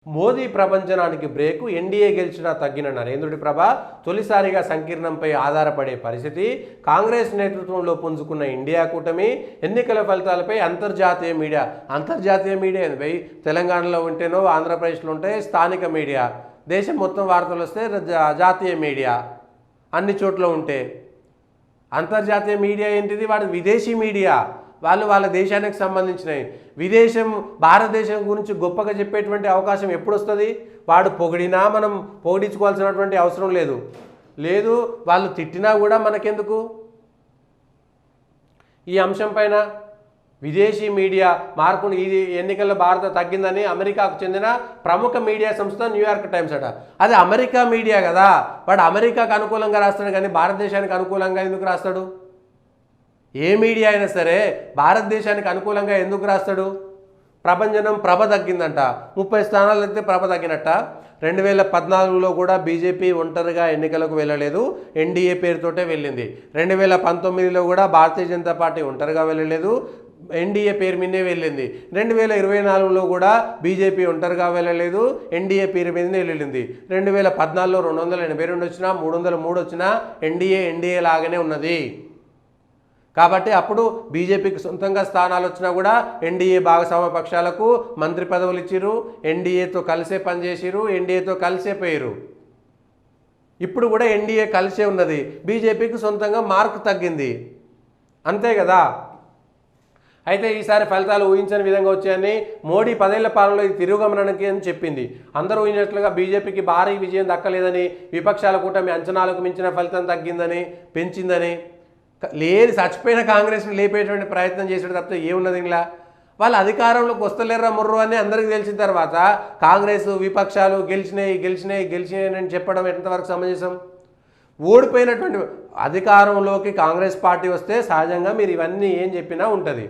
Modi ప్రపంచనానికి break NDA గెలిచినా తగ్గిన నరేంద్రుడి ప్రభ తొలిసారిగా సంకీర్ణంపై ఆధారపడే పరిస్థితి కాంగ్రెస్ నేతృత్వంలో పుంజుకున్న ఇండియా కూటమి ఎన్నికల ఫలితాలపై అంతర్జాతీయ మీడియా తెలంగాణలో ఉంటేనో ఆంధ్రప్రదేశ్లో ఉంటే స్థానిక మీడియా దేశం మొత్తం వార్తలు వస్తే జాతీయ మీడియా అన్ని చోట్ల ఉంటే అంతర్జాతీయ మీడియా ఏంటిది వాడు విదేశీ మీడియా వాళ్ళ దేశానికి సంబంధించినవి భారతదేశం గురించి గొప్పగా చెప్పేటువంటి అవకాశం ఎప్పుడు వస్తుంది వాడు పొగిడినా మనం పొగిడించుకోవాల్సినటువంటి అవసరం లేదు వాళ్ళు తిట్టినా కూడా మనకెందుకు ఈ అంశం పైన విదేశీ మీడియా మార్పును ఇది ఎన్నికల్లో భారత తగ్గిందని అమెరికాకు చెందిన ప్రముఖ మీడియా సంస్థ న్యూయార్క్ టైమ్స్ అట అది అమెరికా మీడియా కదా వాడు అమెరికాకు అనుకూలంగా రాస్తాడు కానీ భారతదేశానికి అనుకూలంగా ఎందుకు రాస్తాడు ఏ మీడియా అయినా సరే భారతదేశానికి అనుకూలంగా ఎందుకు రాస్తాడు ప్రభంజనం ప్రభ తగ్గిందంట 30 స్థానాలు అయితే ప్రభ తగ్గినట్ట 2014లో కూడా బీజేపీ ఒంటరిగా ఎన్నికలకు వెళ్ళలేదు ఎన్డీఏ పేరుతోటే వెళ్ళింది 2019లో కూడా భారతీయ జనతా పార్టీ ఒంటరిగా వెళ్ళలేదు ఎన్డీఏ పేరు మీదే వెళ్ళింది 2024లో కూడా బీజేపీ ఒంటరిగా వెళ్ళలేదు ఎన్డీఏ పేరు మీదనే వెళ్ళింది 2014లో 282 వచ్చినా 303 వచ్చినా ఎన్డీఏ లాగానే ఉన్నది కాబట్టి అప్పుడు బీజేపీకి సొంతంగా స్థానాలు వచ్చినా కూడా ఎన్డీఏ భాగస్వామ్య పక్షాలకు మంత్రి పదవులు ఇచ్చిరు ఎన్డీఏతో కలిసే పనిచేసిరు ఎన్డీఏతో కలిసే పోయారు ఇప్పుడు కూడా ఎన్డీఏ కలిసే ఉన్నది బీజేపీకి సొంతంగా మార్కు తగ్గింది అంతే కదా అయితే ఈసారి ఫలితాలు ఊహించని విధంగా వచ్చాయని మోడీ 10 ఏళ్ల పాలనలో ఇది తిరుగుగమనానికి అని చెప్పింది అందరూ ఊహించినట్లుగా బీజేపీకి భారీ విజయం దక్కలేదని విపక్షాల కూటమి అంచనాలకు మించిన ఫలితం తగ్గిందని పెంచిందని లేదు చచ్చిపోయిన కాంగ్రెస్ని లేపేటువంటి ప్రయత్నం చేసేది తప్పితే ఏమున్నది ఇలా వాళ్ళు అధికారంలోకి వస్తలేరా ముర్రు అని అందరికీ తెలిసిన తర్వాత కాంగ్రెస్ విపక్షాలు గెలిచినాయి అని చెప్పడం ఎంతవరకు సమంజసం ఓడిపోయినటువంటి అధికారంలోకి కాంగ్రెస్ పార్టీ వస్తే సహజంగా మీరు ఇవన్నీ ఏం చెప్పినా ఉంటుంది